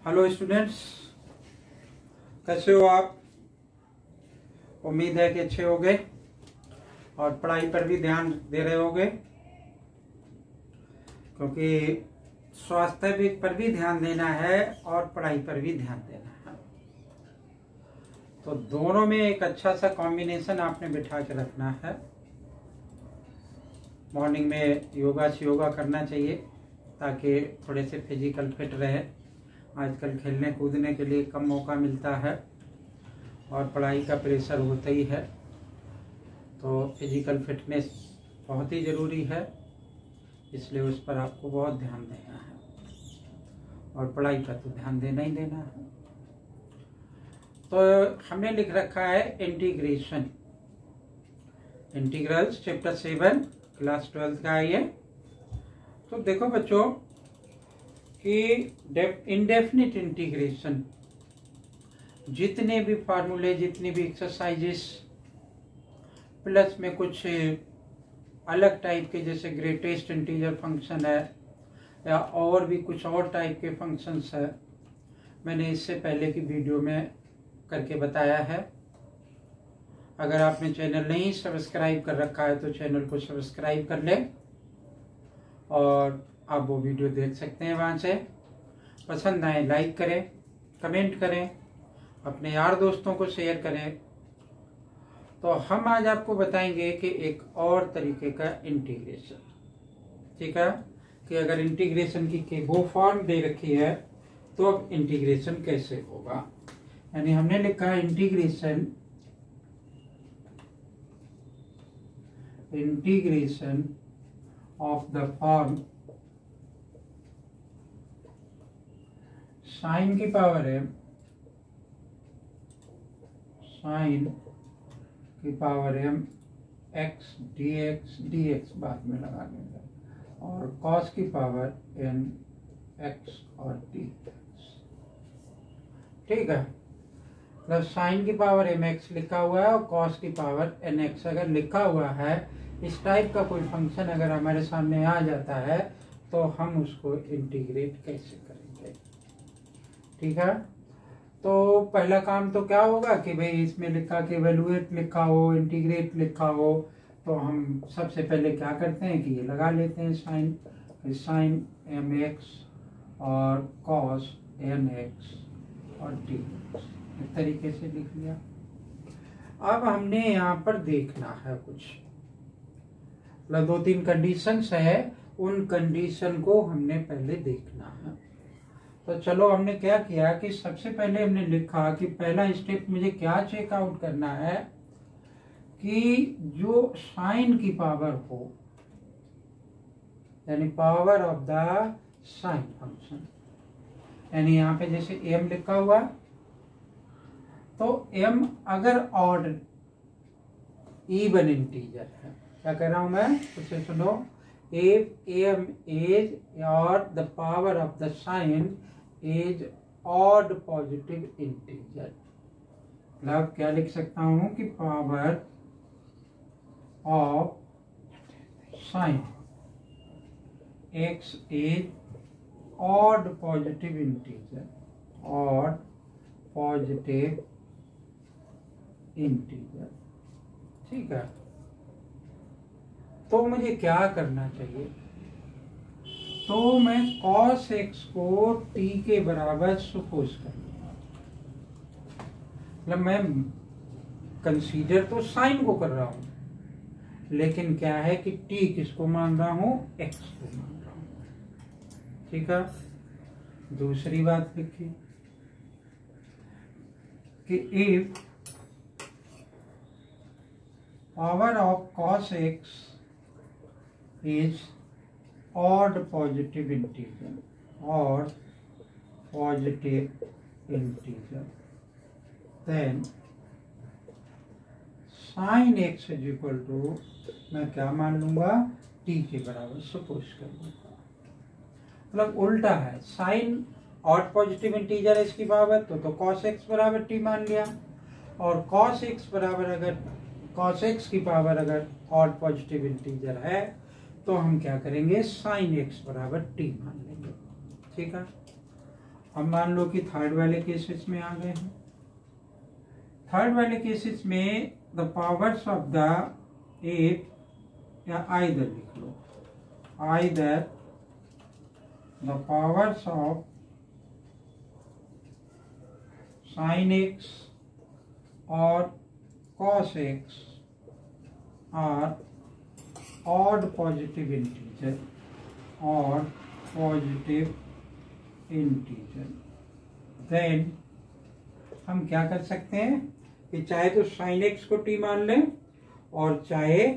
Hello students, कैसे हो आप। उम्मीद है कि अच्छे होंगे और पढ़ाई पर भी ध्यान दे रहे होंगे, क्योंकि स्वास्थ्य भी पर भी ध्यान देना है और पढ़ाई पर भी ध्यान देना है। तो दोनों में एक अच्छा सा कॉम्बिनेशन आपने बिठा के रखना है। मॉर्निंग में योगा से योगा करना चाहिए ताकि थोड़े से फिजिकल फिट रहे। आजकल खेलने कूदने के लिए कम मौका मिलता है और पढ़ाई का प्रेशर होता ही है, तो फिजिकल फिटनेस बहुत ही ज़रूरी है, इसलिए उस पर आपको बहुत ध्यान देना है और पढ़ाई पर तो ध्यान देना ही देना है। तो हमने लिख रखा है इंटीग्रेशन, इंटीग्रल्स चैप्टर 7 क्लास 12 का है ये। तो देखो बच्चों कि इंडेफिनिट इंटीग्रेशन, जितने भी फार्मूले, जितनी भी एक्सरसाइजेस, प्लस में कुछ अलग टाइप के जैसे ग्रेटेस्ट इंटीजर फंक्शन है या और भी कुछ और टाइप के फंक्शंस है, मैंने इससे पहले की वीडियो में करके बताया है। अगर आपने चैनल नहीं सब्सक्राइब कर रखा है तो चैनल को सब्सक्राइब कर लें और आप वो वीडियो देख सकते हैं वहाँ से। पसंद आए लाइक करें, कमेंट करें, अपने यार दोस्तों को शेयर करें। तो हम आज आपको बताएंगे कि एक और तरीके का इंटीग्रेशन, ठीक है, कि अगर इंटीग्रेशन की वो फॉर्म दे रखी है तो अब इंटीग्रेशन कैसे होगा। यानी हमने लिखा है integration of the form sine की पावर m, साइन की पावर m x dx बाद में लगा देंगे, और कॉस की पावर n x और dx, ठीक है। मतलब साइन की पावर mx लिखा हुआ है और कॉस की पावर nx अगर लिखा हुआ है, इस टाइप का कोई फंक्शन अगर हमारे सामने आ जाता है तो हम उसको इंटीग्रेट कैसे करेंगे, ठीक है। तो पहला काम तो क्या होगा कि भाई इसमें लिखा कि इवेलुएट लिखा हो, इंटीग्रेट लिखा हो, तो हम सबसे पहले क्या करते हैं कि ये लगा लेते हैं साइन mx और कॉस nx और dx, इस तरीके से लिख लिया। अब हमने यहाँ पर देखना है कुछ, मतलब 2-3 कंडीशंस है, उन कंडीशन को हमने पहले देखना है। तो चलो हमने क्या किया कि सबसे पहले हमने लिखा कि पहला स्टेप मुझे क्या चेक आउट करना है कि जो साइन की पावर हो, यानी power of the sine function, यानी यहाँ पे जैसे m लिखा हुआ तो m अगर ऑड इवन इंटीजर है, क्या कह रहा हूं मैं, उसे सुनो, if m is or the power of the sign is odd positive integer, मतलब क्या लिख सकता हूं कि power of sine x is odd positive integer, odd positive integer, ठीक है। तो मुझे क्या करना चाहिए, तो मैं cos x को t के बराबर सपोज कर लूंगा, मतलब मैं कंसीडर तो साइन को कर रहा हूं, लेकिन क्या है कि t किसको मान रहा हूं, x को मान रहा हूं, ठीक है। दूसरी बात लिखिए कि if power of cos x is odd positive integer, odd positive integer, then sin x is equal to, मैं क्या मान लूंगा, t के बराबर सपोज कर लूंगा। मतलब उल्टा है, साइन ऑड पॉजिटिव इंटीजर है इसकी पावर, तो cos x बराबर t मान लिया, और cos x बराबर अगर cos x की पावर अगर ऑड पॉजिटिव इंटीजर है तो हम क्या करेंगे, साइन x बराबर t मान लेंगे, ठीक है। अब मान लो कि थर्ड वाले केसेस में आ गए हैं। थर्ड वाले केसेस में द पावर्स ऑफ द या आइदर लिख लो, either the powers of sin x और cos x are odd positive integer, odd positive integer, then हम क्या कर सकते हैं कि चाहे तो sin x को t मान लें और चाहे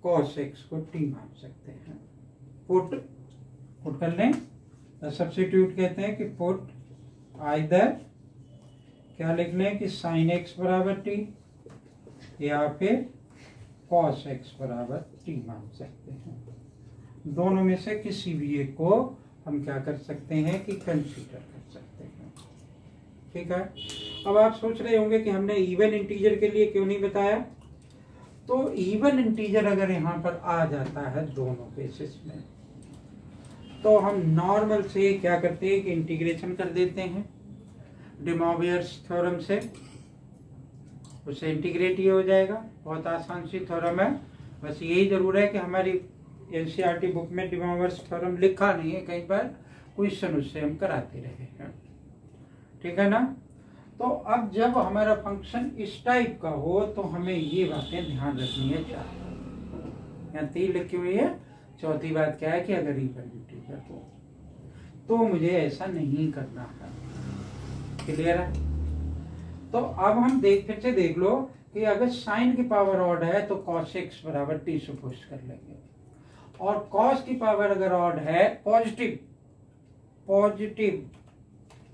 cos x को t मान सकते हैं। पुट कर लें, सब्स्टिट्यूट कहते हैं कि पुट आइदर क्या लिख लें कि sin x बराबर t या फिर cos x बराबर t मान सकते हैं। दोनों में से किसी भी एक को हम क्या कर सकते हैं कि कंसीडर कर सकते हैं। ठीक है। अब आप सोच रहे होंगे कि हमने इवन इंटीजर के लिए क्यों नहीं बताया। तो इवन इंटीजर अगर यहाँ पर आ जाता है दोनों केसेस में, तो हम नॉर्मल से क्या करते हैं कि इंटीग्रेशन कर देते हैं डे मॉरियर्स थ्योरम से, उससे इंटीग्रेट ही हो जाएगा। बहुत आसान सी थ्योरम है, बस यही जरूर है कि हमारी एनसीईआरटी बुक में डे मॉरियर्स थ्योरम लिखा नहीं है, कई बार क्वेश्चन उससे हम कराते रहे हैं। ठीक है ना। तो अब जब हमारा फंक्शन इस टाइप का हो तो हमें ये बातें ध्यान रखनी है। यहाँ 3 लिखी हुई है। चौथी बात क्या है कि अगर इवन इंटीजर हो तो मुझे ऐसा नहीं करना है। क्लियर है। तो अब हम फिर से देख लो कि अगर साइन की पावर ऑड है तो cos x बराबर t सपोज कर लेंगे, और cos की पावर अगर ऑड है पॉजिटिव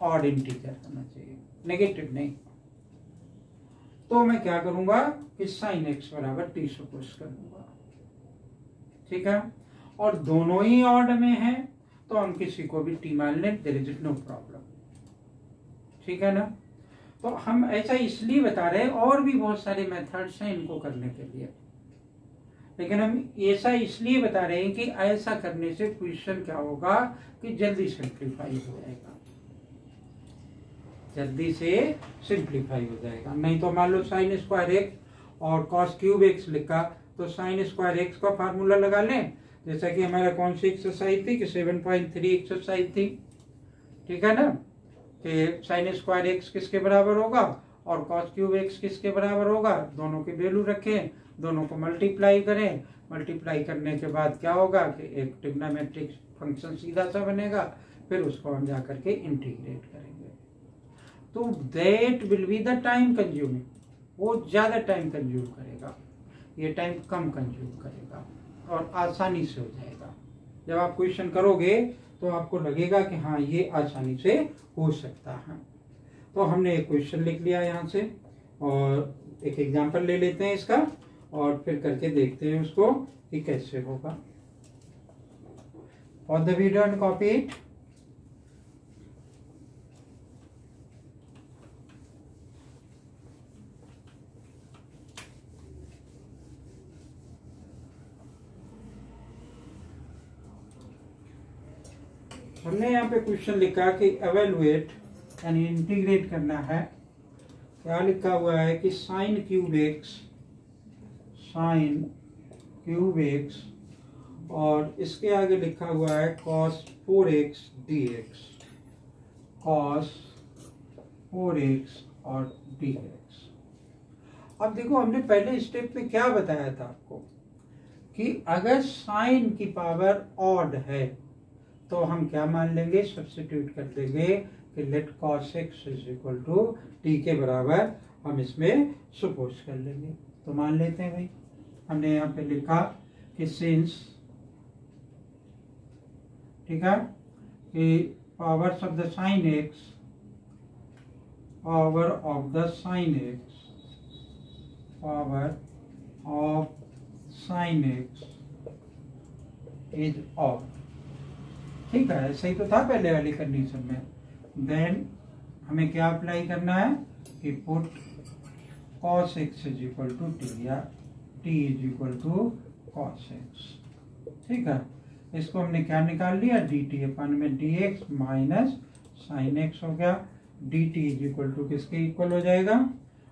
ऑड इंटीजर होना चाहिए, नेगेटिव नहीं। तो मैं क्या करूंगा कि sin x बराबर t सपोज करूंगा। ठीक है। और दोनों ही ऑड में है तो हम किसी को भी t मान लें, देयर इज नो प्रॉब्लम। ठीक है ना। तो हम ऐसा इसलिए बता रहे हैं, और भी बहुत सारे मेथड्स हैं इनको करने के लिए, लेकिन हम ऐसा इसलिए बता रहे हैं कि ऐसा करने से क्वेश्चन क्या होगा कि जल्दी सिंप्लीफाई हो जाएगा, जल्दी से सिंप्लीफाई हो जाएगा। नहीं तो मान लो साइन स्क्वायर एक्स और कॉस क्यूब एक्स लिखा तो साइन स्क्वायर एक्स का फार्मूला लगा लें, जैसा कि हमारा कौन सी एक्सरसाइज थी कि 7.3 एक्सरसाइज थी। ठीक है ना। कि साइन स्क्वायर एक्स किसके बराबर होगा और कॉस क्यूब एक्स किसके बराबर होगा, दोनों की वैल्यू रखें, दोनों को मल्टीप्लाई करें। मल्टीप्लाई करने के बाद क्या होगा कि एक ट्रिग्नोमेट्रिक फंक्शन सीधा सा बनेगा, फिर उसको हम जा करके इंटीग्रेट करेंगे। तो that will be the time consuming, वो ज्यादा टाइम कंज्यूम करेगा, ये टाइम कम कंज्यूम करेगा और आसानी से हो जाएगा। जब आप क्वेश्चन करोगे तो आपको लगेगा कि हाँ ये आसानी से हो सकता है। तो हमने एक क्वेश्चन लिख लिया यहाँ से, और एक एग्जांपल ले लेते हैं इसका और फिर करके देखते हैं उसको कि कैसे होगा। और the video and copy it. हमने यहाँ पे क्वेश्चन लिखा कि एवेलुएट यानी इंटीग्रेट करना है। क्या लिखा हुआ है कि साइन क्यूब एक्स और इसके आगे लिखा हुआ है cos 4x dx, cos 4x और dx। अब देखो हमने पहले स्टेप में क्या बताया था आपको कि अगर साइन की पावर ऑड है तो हम क्या मान लेंगे, सब्स्टिट्यूट कर देंगे कि let cos x is equal to t के बराबर हम इसमें सपोज कर लेंगे। तो मान लेते हैं भाई, हमने यहाँ पे लिखा कि सिंस, ठीक है, कि powers of the sine x, power of the sine x, power of sine x is of. ठीक है, सही तो था पहले वाली कंडीशन में। देन हमें क्या अप्लाई करना है कि put cos x is equal to t या t is equal to cos x। ठीक है, इसको हमने क्या निकाल लिया dt अपन में dx माइनस साइन एक्स हो गया, d t is equal to किसके इक्वल हो जाएगा,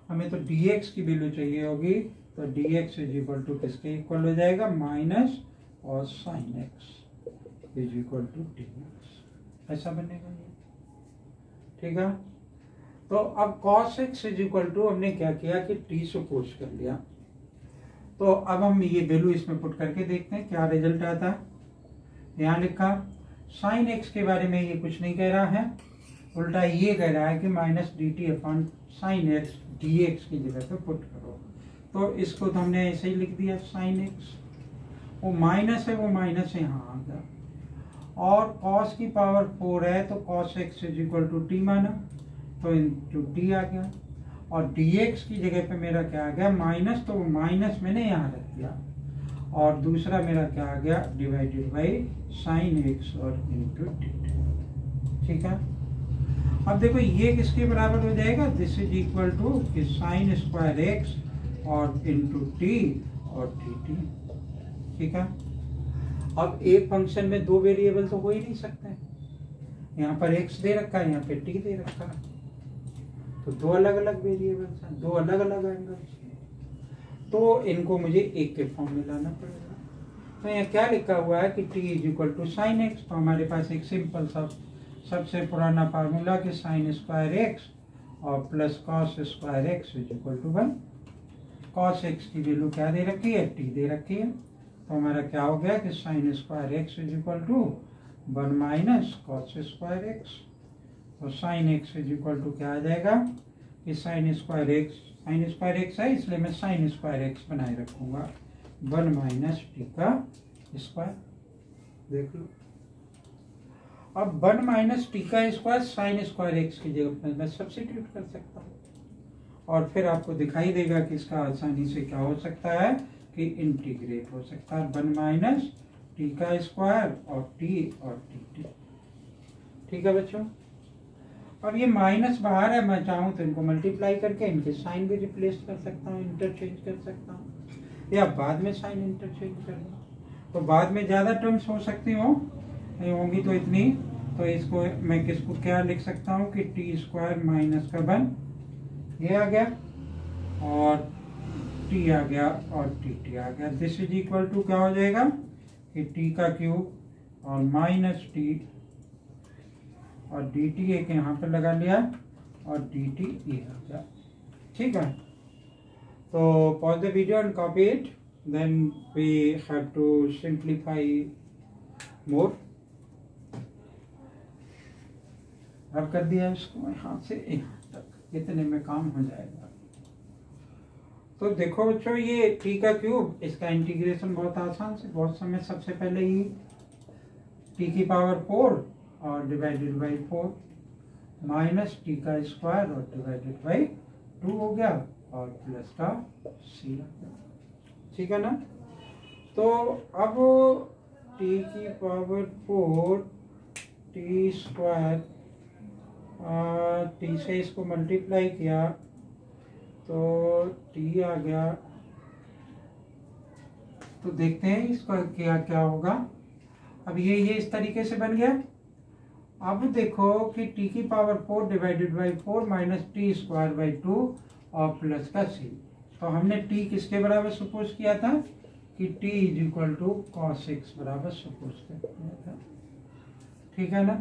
हमें तो डी एक्स की वैल्यू चाहिए होगी, तो d x is equal to किसके इक्वल हो जाएगा, माइनस और sine x is equal to d x, ऐसा बनेगा ये। ठीक है, तो अब cos x is equal to हमने क्या किया कि t सपोज कर लिया, तो अब हम ये वैल्यू इसमें पुट करके देखते हैं क्या रिजल्ट आता है। यहाँ लिखा साइन x के बारे में ये कुछ नहीं कह रहा है, उल्टा ये कह रहा है कि minus D T upon sine x D x की जगह पे पुट करो, तो इसको तो हमने ऐसे ही लिख दिया साइन एक्स, वो माइनस है वो माइनस यहाँ आ गया, और cos की पावर 4 है तो cos x is equal to t माना, तो इंटू टी आ गया, और dx की जगह पे मेरा क्या आ गया माइनस, तो माइनस मैंने यहाँ रख दिया, और दूसरा मेरा क्या आ गया डिवाइडेड बाई साइन एक्स और इंटू टी। ठीक है, अब देखो ये किसके बराबर हो जाएगा, this is equal to sine square x और इंटू टी और टी टी। ठीक है, अब एक फंक्शन में दो वेरिएबल तो हो ही नहीं सकते, यहाँ पर x दे रखा है, यहाँ पे t दे रखा है, तो दो अलग अलग वेरिएबल्स हैं, दो अलग अलग एंगल्स हैं, तो इनको मुझे एक के फॉर्म में लाना पड़ेगा। तो यहाँ क्या लिखा हुआ है कि t is equal to sine x, तो हमारे पास एक सिंपल सा सबसे पुराना फार्मूला कि साइन स्क्वायर एक्स और plus cos square x is equal to 1। Cos x की वैल्यू क्या दे रखी है, t दे रखी है, तो हमारा क्या हो गया कि sine square x is equal to 1 minus cos square x, तो sine x is equal to क्या आ जाएगा कि साइन स्क्वायर एक्स है इसलिए मैं साइन स्क्वायर एक्स बनाए रखूंगा 1 माइनस टी का स्क्वायर। देख लो, अब 1 माइनस टी का स्क्वायर साइन स्क्वायर एक्स की जगह पर मैं सब्स्टिट्यूट कर सकता हूँ, और फिर आपको दिखाई देगा कि इसका आसानी से क्या हो सकता है कि इंटीग्रेट हो सकता है 1 माइनस टी का स्क्वायर और टी और टी। ठीक है बच्चों, अब ये माइनस बाहर है, मैं चाहूँ तो इनको मल्टीप्लाई करके इनके साइन भी रिप्लेस कर सकता हूँ, इंटरचेंज कर सकता हूँ, या बाद में साइन इंटरचेंज कर लूँ, तो बाद में ज़्यादा टर्म्स हो सकती होंगी, तो इतनी, तो इसको मैं किसको क्या लिख सकता हूँ कि टी स्क्वायर माइनस का 1 ये आ गया, और टी आ गया और टी आ गया, दिस इज इक्वल टू क्या हो जाएगा कि टी का क्यूब और माइनस टी और डी टी एक यहाँ पे लगा लिया और डी टी ये आ गया। ठीक है, तो pause the video and copy it, then we have to simplify more. अब कर दिया इसको यहाँ से यहाँ तक, इतने में काम हो जाएगा। तो देखो बच्चों, ये टी का क्यूब, इसका इंटीग्रेशन बहुत आसान से, बहुत समय सबसे पहले ही टी की पावर 4 और डिवाइडेड बाई 4 माइनस टी का स्क्वायर और डिवाइडेड बाई 2 हो गया, और प्लस का सी आ गया। ठीक है ना, तो अब टी की पावर 4 टी स्क्वायर टी से इसको मल्टीप्लाई किया तो टी आ गया, तो देखते हैं इसका क्या क्या होगा। अब ये इस तरीके से बन गया। अब देखो कि टी की power 4 divided by 4 minus T square by 2 और प्लस का सी, तो हमने टी किसके बराबर सपोज किया था कि t is equal to cos x बराबर सपोज किया था। ठीक है ना,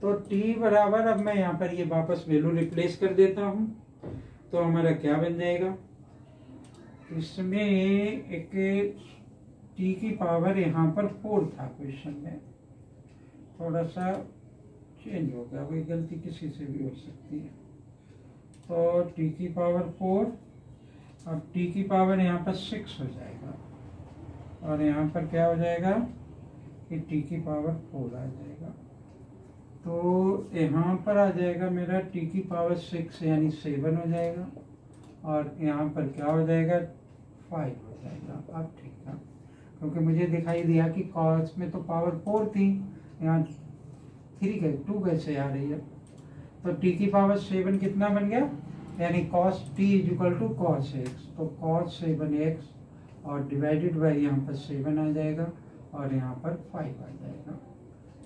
तो टी बराबर, अब मैं यहाँ पर ये वापस वैल्यू रिप्लेस कर देता हूँ, तो हमारा क्या बन जाएगा, इसमें एक टी की पावर यहाँ पर 4 था क्वेश्चन में, थोड़ा सा चेंज हो गया, कोई गलती किसी से भी हो सकती है, तो टी की पावर 4, अब टी की पावर यहाँ पर 6 हो जाएगा, और यहाँ पर क्या हो जाएगा कि टी की पावर 4 आ जाएगा, तो यहाँ पर आ जाएगा मेरा टी की पावर 6 यानी 7 हो जाएगा, और यहाँ पर क्या हो जाएगा 5 हो जाएगा। अब ठीक है, क्योंकि मुझे दिखाई दिया कि कॉस में तो पावर 4 थी, यहाँ 2 कैसे आ रही है, तो टी की पावर 7 कितना बन गया, यानी cos t is equal to cos x, तो कॉस 7x और डिवाइडेड बाई यहाँ पर 7 आ जाएगा और यहाँ पर 5 आ जाएगा,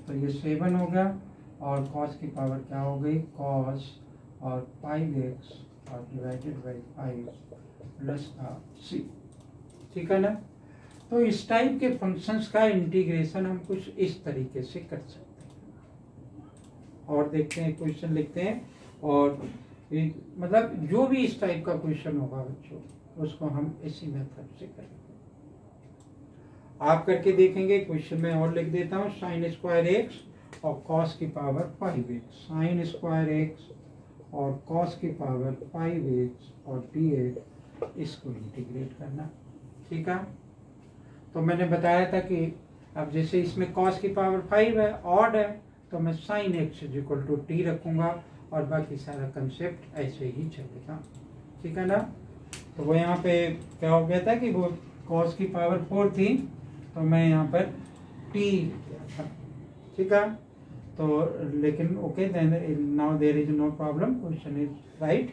तो ये 7 हो गया और कॉस की पावर क्या हो गई, कॉस और 5x और डिवाइडेड बाई 5 प्लस का c, ठीक है ना। तो इस टाइप के फंक्शंस का इंटीग्रेशन हम कुछ इस तरीके से कर सकते हैं। और देखते हैं, क्वेश्चन लिखते हैं, और मतलब जो भी इस टाइप का क्वेश्चन होगा बच्चों, उसको हम इसी मेथड से करेंगे। आप करके देखेंगे। क्वेश्चन में और लिख देता हूँ, साइन स्क्वायर एक्स और कॉस की power 5x, sign square x और कॉस की पावर 5x और dx, इसको इंटीग्रेट करना, ठीक है। तो मैंने बताया था कि अब जैसे इसमें कॉस की पावर 5 है, ऑड है, तो मैं sine x is equal to t रखूंगा और बाकी सारा कंसेप्ट ऐसे ही चलेगा, ठीक है ना। तो वो यहाँ पे क्या हो गया था कि वो कॉस की पावर 4 थी, तो मैं यहाँ पर टी लिखा था, ठीक है। तो लेकिन okay, then now there is no problem, question is right.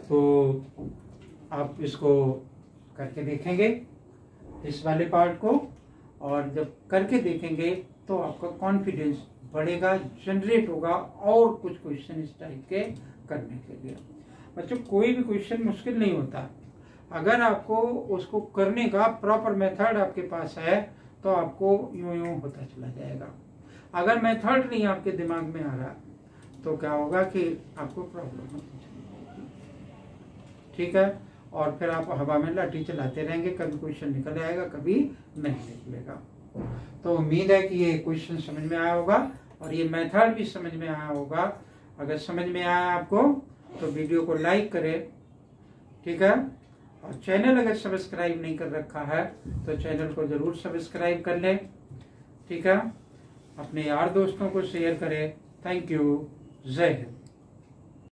तो आप इसको करके देखेंगे इस वाले पार्ट को, और जब करके देखेंगे तो आपका कॉन्फिडेंस बढ़ेगा, जनरेट होगा और कुछ क्वेश्चन इस टाइप के करने के लिए। बच्चों कोई भी क्वेश्चन मुश्किल नहीं होता, अगर आपको उसको करने का प्रॉपर मेथड आपके पास है तो आपको यूं यूं होता चला जाएगा। अगर मेथड नहीं आपके दिमाग में आ रहा तो क्या होगा कि आपको प्रॉब्लम होती चलेगी, ठीक है। और फिर आप हवा में लाठी चलाते रहेंगे, कभी क्वेश्चन निकल आएगा, कभी नहीं निकलेगा। तो उम्मीद है कि ये क्वेश्चन समझ में आया होगा और ये मेथड भी समझ में आया होगा। अगर समझ में आया आपको तो वीडियो को लाइक करें, ठीक है। और चैनल अगर सब्सक्राइब नहीं कर रखा है तो चैनल को जरूर सब्सक्राइब कर लें, ठीक है। अपने यार दोस्तों को शेयर करें। थैंक यू, जय हिंद।